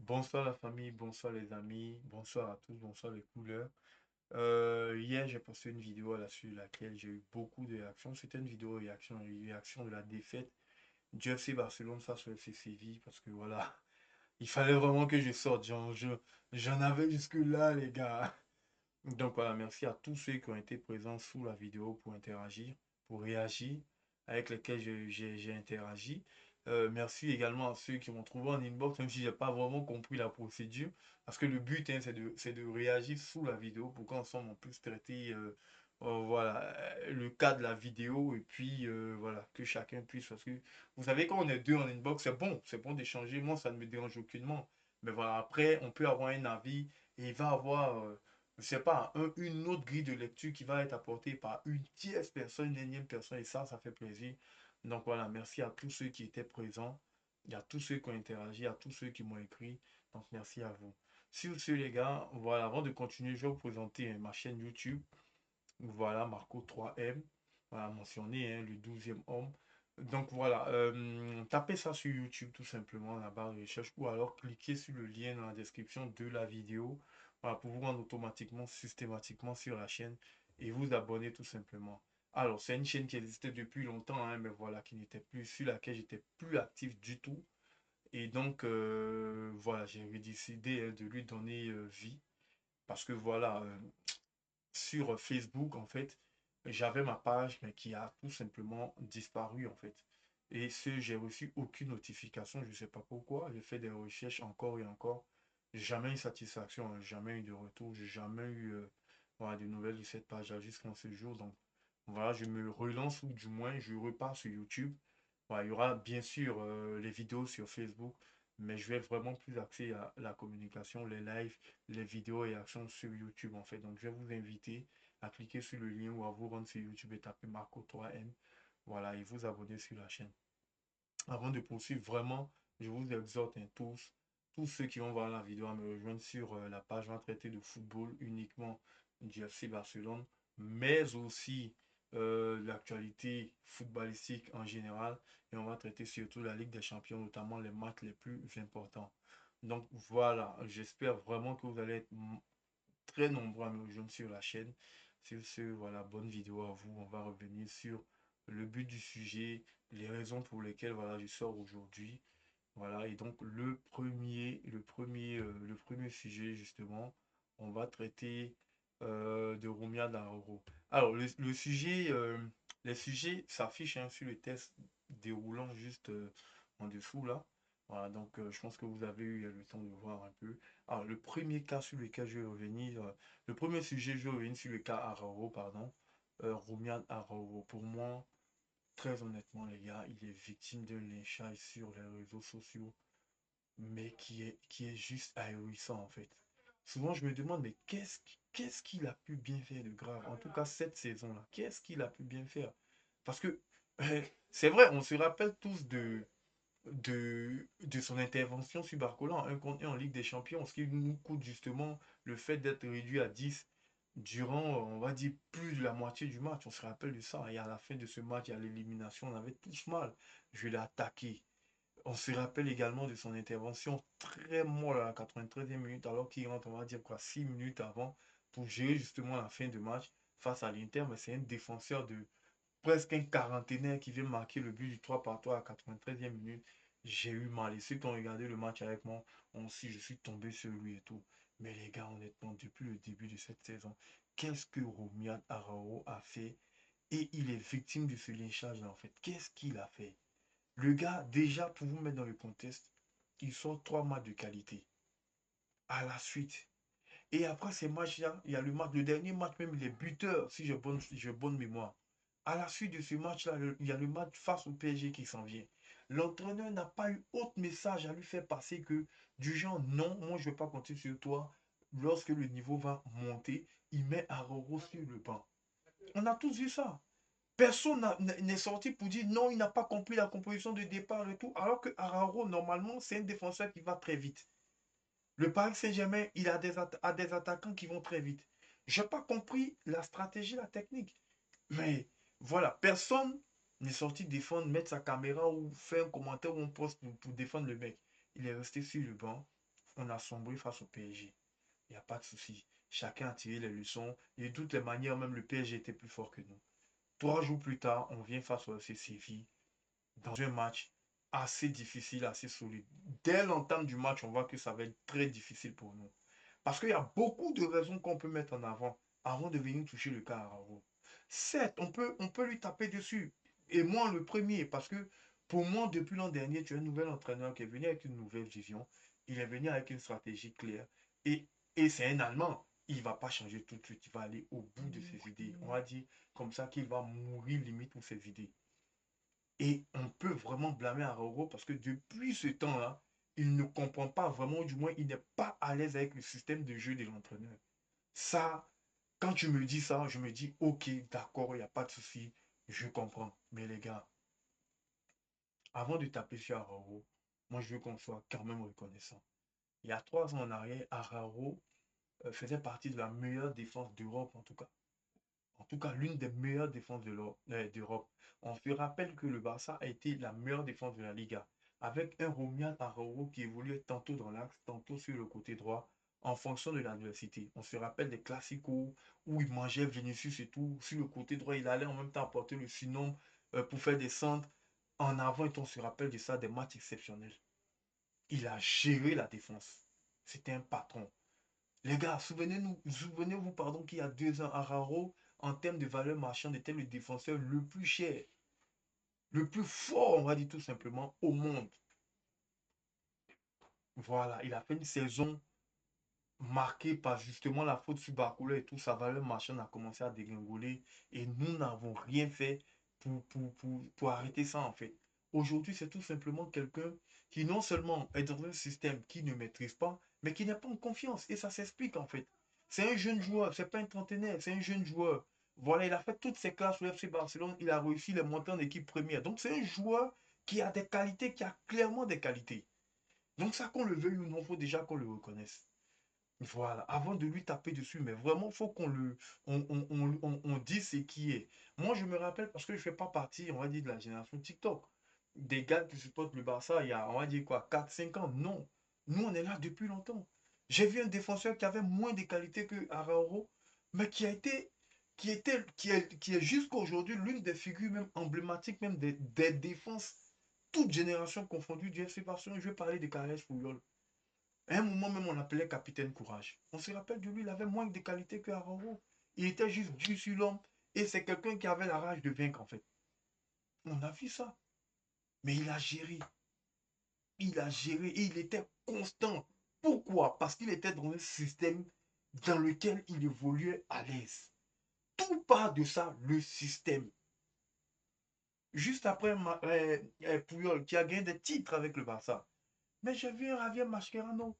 Bonsoir la famille, bonsoir les amis, bonsoir à tous, bonsoir les couleurs. Hier, j'ai posté une vidéo à la suite de laquelle j'ai eu beaucoup de réactions. C'était une vidéo réaction de la défaite du FC Barcelone face au FC Séville parce que voilà, il fallait vraiment que je sorte. J'en avais jusque-là, les gars. Donc voilà, merci à tous ceux qui ont été présents sous la vidéo pour interagir, pour réagir, avec lesquels j'ai interagi. Merci également à ceux qui m'ont trouvé en inbox, même si j'ai pas vraiment compris la procédure, parce que le but, hein, c'est de réagir sous la vidéo pour qu'ensemble on puisse traiter voilà, le cas de la vidéo et puis voilà, que chacun puisse, parce que vous savez, quand on est deux en inbox, c'est bon d'échanger, moi ça ne me dérange aucunement. Mais voilà, après, on peut avoir un avis et il va avoir je sais pas, une autre grille de lecture qui va être apportée par une tierce personne, une énième personne, et ça fait plaisir. Donc voilà, merci à tous ceux qui étaient présents, et à tous ceux qui ont interagi, à tous ceux qui m'ont écrit. Donc merci à vous. Sur ce, les gars, voilà, avant de continuer, je vais vous présenter ma chaîne YouTube. Voilà, Marco 3M. Voilà, mentionné, hein, le 12e homme. Donc voilà, tapez ça sur YouTube tout simplement, la barre de recherche, ou alors cliquez sur le lien dans la description de la vidéo, voilà, pour vous rendre automatiquement, systématiquement sur la chaîne et vous abonner tout simplement. Alors, c'est une chaîne qui existait depuis longtemps, hein, mais voilà, qui n'était plus, sur laquelle j'étais plus actif du tout. Et donc, voilà, j'ai décidé hein, de lui donner vie. Parce que voilà, sur Facebook, en fait, j'avais ma page, mais qui a tout simplement disparu, en fait. Et ce, j'ai reçu aucune notification, je ne sais pas pourquoi. J'ai fait des recherches encore et encore. Jamais eu satisfaction, hein, jamais eu de retour, j'ai jamais eu voilà, de nouvelles de cette page-là jusqu'en ce jour. Donc, voilà, je me relance ou du moins, je repars sur YouTube. Voilà, il y aura bien sûr les vidéos sur Facebook, mais je vais vraiment plus axer à la communication, les lives, les vidéos et actions sur YouTube en fait. Donc je vais vous inviter à cliquer sur le lien ou à vous rendre sur YouTube et taper Marco 3M. Voilà, et vous abonner sur la chaîne. Avant de poursuivre, vraiment, je vous exhorte hein, tous ceux qui vont voir la vidéo à me rejoindre sur la page. On va traiter de football uniquement du FC Barcelone, mais aussi l'actualité footballistique en général. Et on va traiter surtout la Ligue des Champions, notamment les matchs les plus importants. Donc voilà, j'espère vraiment que vous allez être très nombreux à me rejoindre sur la chaîne. Sur ce, voilà, bonne vidéo à vous. On va revenir sur le but du sujet, les raisons pour lesquelles voilà, je sors aujourd'hui. Voilà, et donc le premier sujet, justement, on va traiter de Rumia Daroro. Alors, le sujet, les sujets s'affichent hein, sur le test déroulant juste en dessous là. Voilà, donc je pense que vous avez eu le temps de voir un peu. Alors, le premier cas sur lequel je vais revenir, le premier sujet, je vais revenir sur le cas Araro, pardon. Rumian Araro, pour moi, très honnêtement, les gars, il est victime d'un lynchage sur les réseaux sociaux, mais qui est juste ahurissant en fait. Souvent, je me demande, mais qu'est-ce qu'il a pu bien faire de grave? En tout cas, cette saison-là, qu'est-ce qu'il a pu bien faire? Parce que, c'est vrai, on se rappelle tous de son intervention sur Barcola en 1 contre 1 en Ligue des Champions, ce qui nous coûte justement le fait d'être réduit à 10 durant, on va dire, plus de la moitié du match. On se rappelle de ça. Et à la fin de ce match, à l'élimination, on avait tous mal. Je l'ai attaqué. On se rappelle également de son intervention très molle à la 93e minute, alors qu'il rentre, on va dire quoi, 6 minutes avant, pour gérer justement la fin de match face à l'Inter. Mais c'est un défenseur de presque un quarantenaire qui vient marquer le but du 3 par 3 à la 93e minute. J'ai eu mal. Et ceux qui ont regardé le match avec moi ont aussi, je suis tombé sur lui et tout. Mais les gars, honnêtement, depuis le début de cette saison, qu'est-ce que Romiat Arao a fait? Et il est victime de ce lynchage en fait. Qu'est-ce qu'il a fait? Le gars, déjà, pour vous mettre dans le contexte, il sort 3 matchs de qualité à la suite. Et après ces matchs-là, il y a le match, le dernier match, même les buteurs, si j'ai bonne mémoire. À la suite de ce match-là, il y a le match face au PSG qui s'en vient. L'entraîneur n'a pas eu autre message à lui faire passer que du genre non, moi je ne vais pas compter sur toi. Lorsque le niveau va monter, il met Aroro sur le banc. On a tous vu ça. Personne n'est sorti pour dire non, il n'a pas compris la composition de départ et tout. Alors que Araro, normalement, c'est un défenseur qui va très vite. Le Paris Saint-Germain, il a des attaquants qui vont très vite. Je n'ai pas compris la stratégie, la technique. Mais voilà, personne n'est sorti défendre, mettre sa caméra ou faire un commentaire ou un post pour défendre le mec. Il est resté sur le banc. on a sombré face au PSG. Il n'y a pas de souci. Chacun a tiré les leçons. Et de toutes les manières, même le PSG était plus fort que nous. 3 jours plus tard, on vient face au FC Séville dans un match assez difficile, assez solide. Dès l'entame du match, on voit que ça va être très difficile pour nous. Parce qu'il y a beaucoup de raisons qu'on peut mettre en avant de venir toucher le cas à Araujo. Certes, on peut lui taper dessus. Et moi, le premier, parce que pour moi, depuis l'an dernier, tu as un nouvel entraîneur qui est venu avec une nouvelle vision. Il est venu avec une stratégie claire. Et, et c'est un Allemand. Il ne va pas changer tout de suite. Il va aller au bout de ses idées. On va dire comme ça qu'il va mourir limite pour ses idées. Et on peut vraiment blâmer Araujo parce que depuis ce temps-là, il ne comprend pas vraiment, du moins, il n'est pas à l'aise avec le système de jeu de l'entraîneur. Ça, quand tu me dis ça, je me dis, ok, d'accord, il n'y a pas de souci, je comprends. Mais les gars, avant de taper sur Araujo, moi, je veux qu'on soit quand même reconnaissant. Il y a 3 ans en arrière, Araujo faisait partie de la meilleure défense d'Europe, en tout cas. En tout cas, l'une des meilleures défenses d'Europe. On se rappelle que le Barça a été la meilleure défense de la Liga, avec un Romian Araujo qui évoluait tantôt dans l'axe, tantôt sur le côté droit, en fonction de l'adversité. On se rappelle des classicos où il mangeait Vinicius et tout. Sur le côté droit, il allait en même temps apporter le surnom pour faire des centres. En avant, et on se rappelle de ça, des matchs exceptionnels. Il a géré la défense. C'était un patron. Les gars, souvenez-vous, pardon, qu'il y a 2 ans, Araro, en termes de valeur marchande, était le défenseur le plus cher, le plus fort, on va dire tout simplement, au monde. Voilà, il a fait une saison marquée par justement la faute sur Barcola et tout. Sa valeur marchande a commencé à dégringoler et nous n'avons rien fait pour arrêter ça, en fait. Aujourd'hui, c'est tout simplement quelqu'un qui non seulement est dans un système qui ne maîtrise pas, mais qui n'a pas en confiance. Et ça s'explique, en fait. C'est un jeune joueur, c'est pas un trentenaire, c'est un jeune joueur. Voilà, il a fait toutes ses classes au FC Barcelone, il a réussi les montées en équipe première. Donc c'est un joueur qui a des qualités, qui a clairement des qualités. Donc ça, qu'on le veuille ou non, il faut déjà qu'on le reconnaisse. Voilà, avant de lui taper dessus, mais vraiment, il faut qu'on le, on dise ce qui est. Moi, je me rappelle, parce que je ne fais pas partie, on va dire, de la génération TikTok. Des gars qui supportent le Barça, il y a, on va dire quoi, 4 5 ans. Non. Nous, on est là depuis longtemps. J'ai vu un défenseur qui avait moins de qualité que Araujo, mais qui est jusqu'à aujourd'hui l'une des figures même emblématiques, même des défenses, toutes générations confondues du FC Barcelone. Je vais parler de Carles Puyol. À un moment même, on l'appelait Capitaine Courage. On se rappelle de lui, il avait moins de qualité que Araujo. Il était juste dur sur l'homme. Et c'est quelqu'un qui avait la rage de vaincre, en fait. On a vu ça. Mais il a géré. Il a géré et il était constant. Pourquoi? Parce qu'il était dans un système dans lequel il évoluait à l'aise. Tout part de ça, le système. Juste après Puyol, qui a gagné des titres avec le Barça. Mais j'ai vu un Javier Mascherano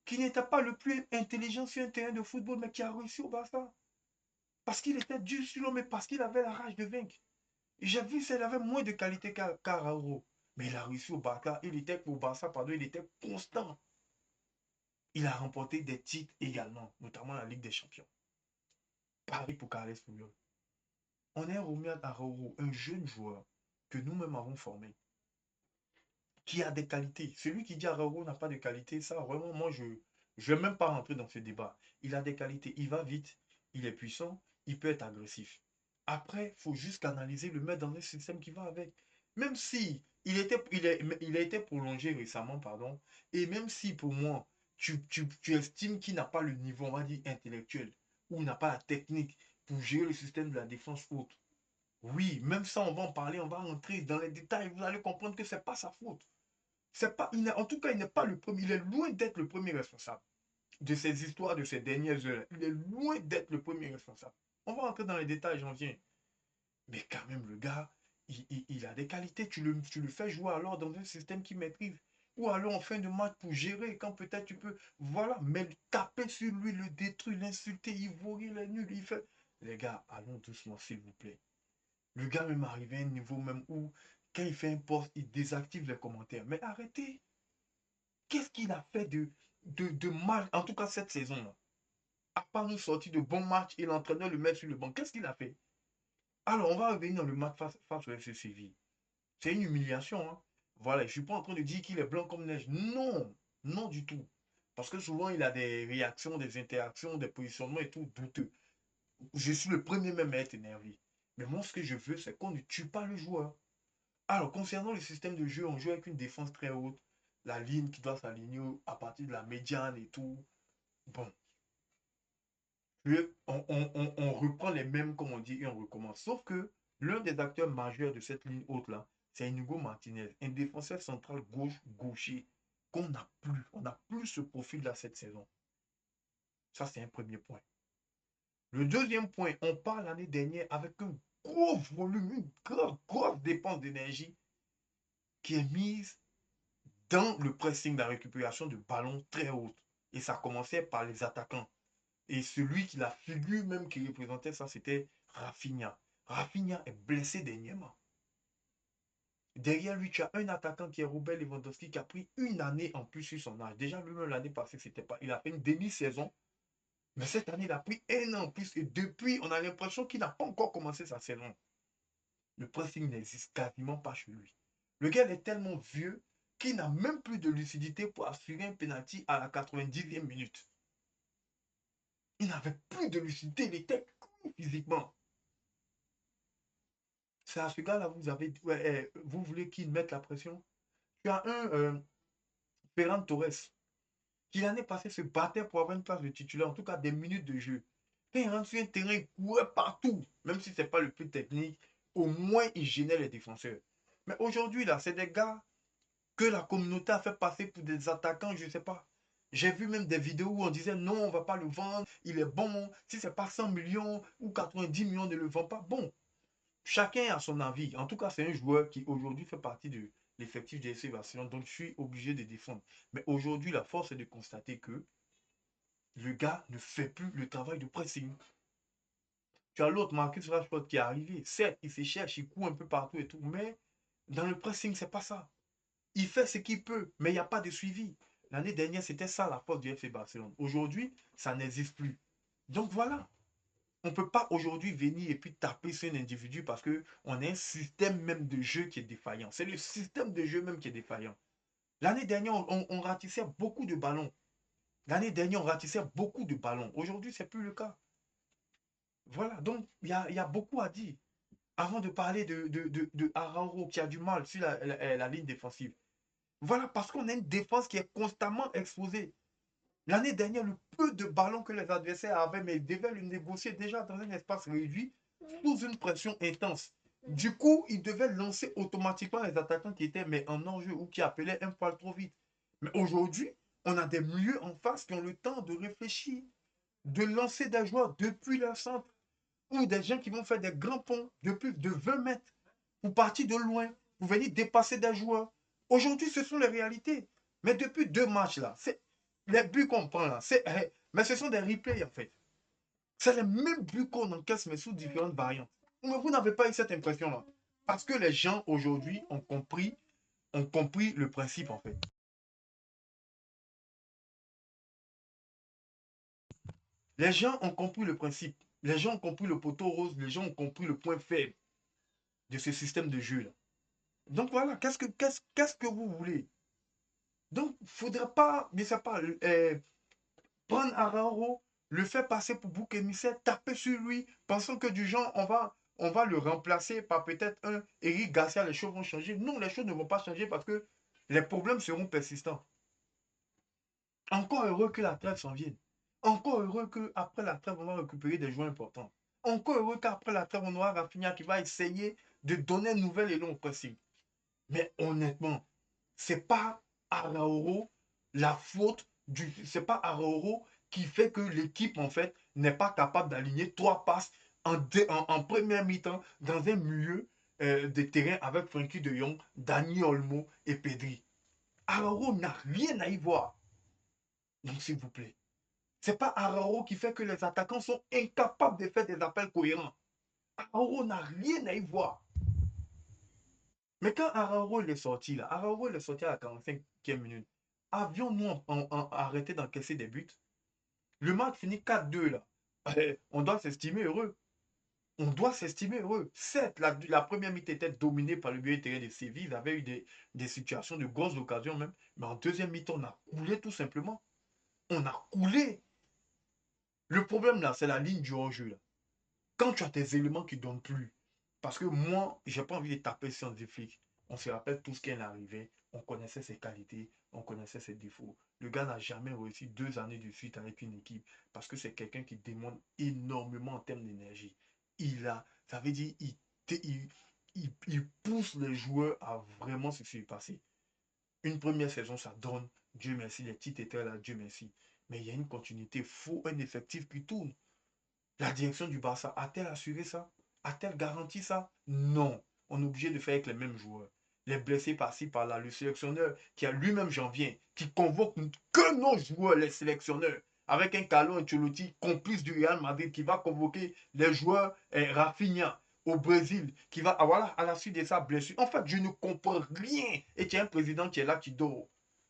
qui n'était pas le plus intelligent sur un terrain de football, mais qui a réussi au Barça. Parce qu'il était dur sur l'homme, mais parce qu'il avait la rage de vaincre. Et j'ai vu qu'il avait moins de qualité qu'Arauro. Mais il a réussi au Barça. Au Barça, pardon, il était constant. Il a remporté des titres également, notamment la Ligue des Champions. Pareil pour Carles Puyol. On est remis à Arauro, un jeune joueur que nous-mêmes avons formé, qui a des qualités. Celui qui dit Arauro n'a pas de qualité, ça, vraiment, moi, je ne vais même pas rentrer dans ce débat. Il a des qualités, il va vite, il est puissant, il peut être agressif. Après, il faut juste canaliser, le mettre dans un système qui va avec. Même si il a été prolongé récemment, pardon, et même si pour moi, tu estimes qu'il n'a pas le niveau, on va dire, intellectuel, ou n'a pas la technique pour gérer le système de la défense haute, oui, même ça, on va en parler, on va rentrer dans les détails, vous allez comprendre que ce n'est pas sa faute. C'est pas, en tout cas, il n'est pas le premier, il est loin d'être le premier responsable de ces histoires de ces dernières heures. Il est loin d'être le premier responsable. On va rentrer dans les détails, j'en viens. Mais quand même, le gars, il a des qualités. Tu le fais jouer alors dans un système qu'il maîtrise. Ou alors en fin de match pour gérer, quand peut-être tu peux. Voilà, mais taper sur lui, le détruire, l'insulter, il vaut, il est nul, il fait. Les gars, allons doucement, s'il vous plaît. Le gars même arrivé à un niveau même où, quand il fait un post, il désactive les commentaires. Mais arrêtez. Qu'est-ce qu'il a fait de mal, en tout cas cette saison-là? À part nous sortir de bons matchs et l'entraîneur le met sur le banc, qu'est-ce qu'il a fait? Alors, on va revenir dans le match face au FC Séville. C'est une humiliation, hein. Voilà, je ne suis pas en train de dire qu'il est blanc comme neige. Non, non du tout. Parce que souvent, il a des réactions, des interactions, des positionnements et tout douteux. Je suis le premier même à être énervé. Mais moi, ce que je veux, c'est qu'on ne tue pas le joueur. Alors, concernant le système de jeu, on joue avec une défense très haute. La ligne qui doit s'aligner à partir de la médiane et tout. Bon, on reprend les mêmes, comme on dit, et on recommence. Sauf que l'un des acteurs majeurs de cette ligne haute-là, c'est Inigo Martinez, un défenseur central gaucher qu'on n'a plus. On n'a plus ce profil-là cette saison. Ça, c'est un premier point. Le deuxième point, on part l'année dernière avec un gros volume, une grosse dépense d'énergie qui est mise dans le pressing, la récupération de ballons très haute. Et ça commençait par les attaquants. Et celui qui la figure même qui représentait ça, c'était Rafinha. Rafinha est blessé dernièrement. Derrière lui, tu as un attaquant qui est Robert Lewandowski qui a pris une année en plus sur son âge. Déjà, lui-même, l'année passée, c'était pas. Il a fait une demi-saison. Mais cette année, il a pris un an en plus. Et depuis, on a l'impression qu'il n'a pas encore commencé sa saison. Le pressing n'existe quasiment pas chez lui. Le gars est tellement vieux qu'il n'a même plus de lucidité pour assurer un penalty à la 90e minute. Il n'avait plus de lucidité, il était cuit physiquement. C'est à ce gars-là, vous voulez qu'il mette la pression. Tu as un Ferran Torres qui l'année passée se battait pour avoir une place de titulaire, en tout cas des minutes de jeu. Quand il rentre sur un terrain, il courait partout, même si ce n'est pas le plus technique, au moins il gênait les défenseurs. Mais aujourd'hui, là, c'est des gars que la communauté a fait passer pour des attaquants, je ne sais pas. J'ai vu même des vidéos où on disait non, on ne va pas le vendre, il est bon. Si ce n'est pas 100 millions ou 90 millions, ne le vend pas. Bon, chacun a son avis. En tout cas, c'est un joueur qui aujourd'hui fait partie de l'effectif du FC Barcelone, donc je suis obligé de défendre. Mais aujourd'hui, la force est de constater que le gars ne fait plus le travail de pressing. Tu as l'autre, Marcus Rashford, qui est arrivé. Certes, il se cherche, il court un peu partout et tout, mais dans le pressing, c'est pas ça. Il fait ce qu'il peut, mais il n'y a pas de suivi. L'année dernière, c'était ça la force du FC Barcelone. Aujourd'hui, ça n'existe plus. Donc voilà. On ne peut pas aujourd'hui venir et puis taper sur un individu parce qu'on a un système même de jeu qui est défaillant. C'est le système de jeu même qui est défaillant. L'année dernière, on ratissait beaucoup de ballons. L'année dernière, on ratissait beaucoup de ballons. Aujourd'hui, ce n'est plus le cas. Voilà, donc il y a beaucoup à dire. Avant de parler de Araujo qui a du mal sur la ligne défensive. Voilà, parce qu'on a une défense qui est constamment exposée. L'année dernière, le peu de ballons que les adversaires avaient, mais ils devaient le négocier déjà dans un espace réduit, sous une pression intense. Du coup, ils devaient lancer automatiquement les attaquants qui étaient mais en enjeu ou qui appelaient un poil trop vite. Mais aujourd'hui, on a des milieux en face qui ont le temps de réfléchir, de lancer des joueurs depuis leur centre, ou des gens qui vont faire des grands ponts de plus de 20 mètres. Vous partez de loin, vous venez dépasser des joueurs. Aujourd'hui, ce sont les réalités. Mais depuis 2 matchs, là, c'est les buts qu'on prend, là, mais ce sont des replays, en fait. C'est les mêmes buts qu'on encaisse, mais sous différentes variantes. Mais vous n'avez pas eu cette impression-là. Parce que les gens, aujourd'hui, ont compris le principe, en fait. Les gens ont compris le principe. Les gens ont compris le poteau rose. Les gens ont compris le point faible de ce système de jeu-là. Donc voilà, qu'est-ce que vous voulez? Donc, il ne faudrait pas, mais ça pas, prendre Araujo, le faire passer pour bouc émissaire, taper sur lui, pensant que du genre, on va le remplacer par peut-être un Eric Garcia, les choses vont changer. Non, les choses ne vont pas changer parce que les problèmes seront persistants. Encore heureux que la trêve s'en vienne. Encore heureux qu'après la trêve, on va récupérer des joueurs importants. Encore heureux qu'après la trêve, on aura Rafinha qui va essayer de donner un nouvel élan au pressing. Mais honnêtement, c'est pas Arauro la faute c'est pas Arauro qui fait que l'équipe en fait n'est pas capable d'aligner 3 passes en première mi-temps dans un milieu de terrain avec Frenkie de Jong, Dani Olmo et Pedri. Arauro n'a rien à y voir. Donc s'il vous plaît, c'est pas Arauro qui fait que les attaquants sont incapables de faire des appels cohérents. Arauro n'a rien à y voir. Mais quand Araujo est sorti, là, Araujo est sorti à la 45e minute, avions-nous arrêté d'encaisser des buts? Le match finit 4-2, là. On doit s'estimer heureux. On doit s'estimer heureux. Certes, la première mi-temps était dominée par le milieu de terrain de Séville. Ils avaient eu des situations de grosses occasions même. Mais en deuxième mi-temps, on a coulé tout simplement. On a coulé. Le problème là, c'est la ligne du hors-jeu là. Quand tu as tes éléments qui ne donnent plus, parce que moi, j'ai pas envie de taper scientifique. On se rappelle tout ce qui est arrivé. On connaissait ses qualités, on connaissait ses défauts. Le gars n'a jamais réussi 2 années de suite avec une équipe parce que c'est quelqu'un qui demande énormément en termes d'énergie. Ça veut dire, il pousse les joueurs à vraiment se surpasser. Une première saison, ça donne, Dieu merci, les titres étaient là, Dieu merci. Mais il y a une continuité, il faut un effectif qui tourne. La direction du Barça a-t-elle assuré ça? A-t-elle garanti ça? Non. On est obligé de faire avec les mêmes joueurs. Les blessés par-ci, par-là. Le sélectionneur qui a lui-même, j'en viens, qui convoque que nos joueurs, les sélectionneurs, avec un Carlo Ancelotti, complice du Real Madrid, qui va convoquer les joueurs Rafinha au Brésil, qui va, voilà, à la suite de sa blessure. En fait, je ne comprends rien. Et tu as un président qui est là, qui dort.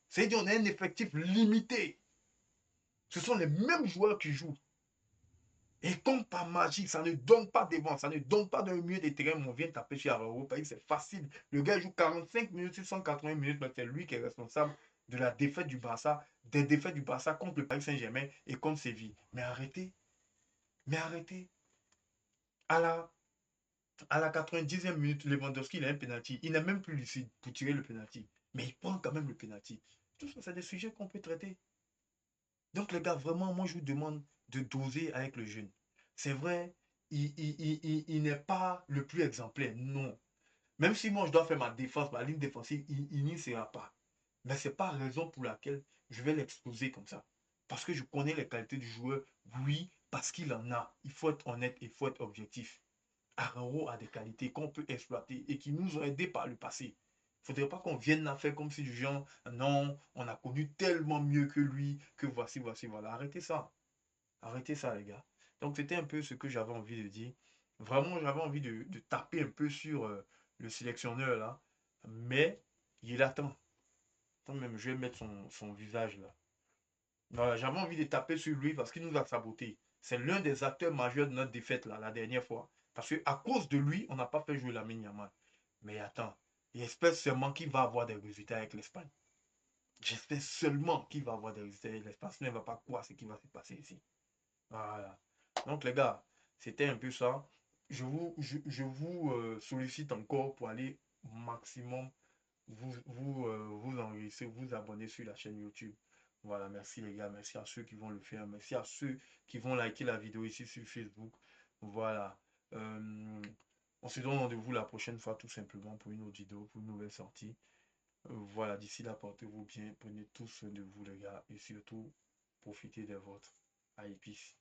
C'est-à-dire qu'on a un effectif limité. Ce sont les mêmes joueurs qui jouent. Et comme par magie, ça ne donne pas devant, ça ne donne pas dans le milieu des terrains, on vient taper sur Araujo, parce que c'est facile. Le gars joue 45 minutes sur 180 minutes, mais c'est lui qui est responsable de la défaite du Barça, des défaites du Barça contre le Paris Saint-Germain et contre Séville. Mais arrêtez, mais arrêtez. À la, à la 90e minute, Lewandowski, il a un penalty. Il n'est même plus lucide pour tirer le penalty. Mais il prend quand même le penalty. Tout ça, c'est des sujets qu'on peut traiter. Donc, les gars, vraiment, moi, je vous demande de doser avec le jeune. C'est vrai, il n'est pas le plus exemplaire, non. Même si moi, je dois faire ma défense, ma ligne défensive, il n'y sera pas. Mais ce n'est pas la raison pour laquelle je vais l'exposer comme ça. Parce que je connais les qualités du joueur, oui, parce qu'il en a. Il faut être honnête, il faut être objectif. Araujo a des qualités qu'on peut exploiter et qui nous ont aidés par le passé. Il ne faudrait pas qu'on vienne la faire comme si du genre, non, on a connu tellement mieux que lui, que voici, voici, voilà. Arrêtez ça. Arrêtez ça, les gars. Donc, c'était un peu ce que j'avais envie de dire. Vraiment, j'avais envie de taper un peu sur le sélectionneur, là. Mais, il attend. Attends, même, je vais mettre son visage, là. Voilà, j'avais envie de taper sur lui parce qu'il nous a saboté. C'est l'un des acteurs majeurs de notre défaite, là, la dernière fois. Parce qu'à cause de lui, on n'a pas fait jouer Lamine Yamal. Mais attends, j'espère seulement qu'il va avoir des résultats avec l'Espagne. J'espère seulement qu'il va avoir des résultats avec l'Espagne. Sinon, il ne va pas croire ce qui va se passer ici. Voilà. Donc, les gars, c'était un peu ça. Je vous sollicite encore pour aller au maximum vous enregistrer, vous abonner sur la chaîne YouTube. Voilà, merci les gars. Merci à ceux qui vont le faire. Merci à ceux qui vont liker la vidéo ici sur Facebook. Voilà. Euh, on se donne rendez-vous la prochaine fois tout simplement pour une autre vidéo, pour une nouvelle sortie. Voilà, d'ici là, portez-vous bien. Prenez tous soin de vous les gars et surtout, profitez des vôtres. Allez, peace.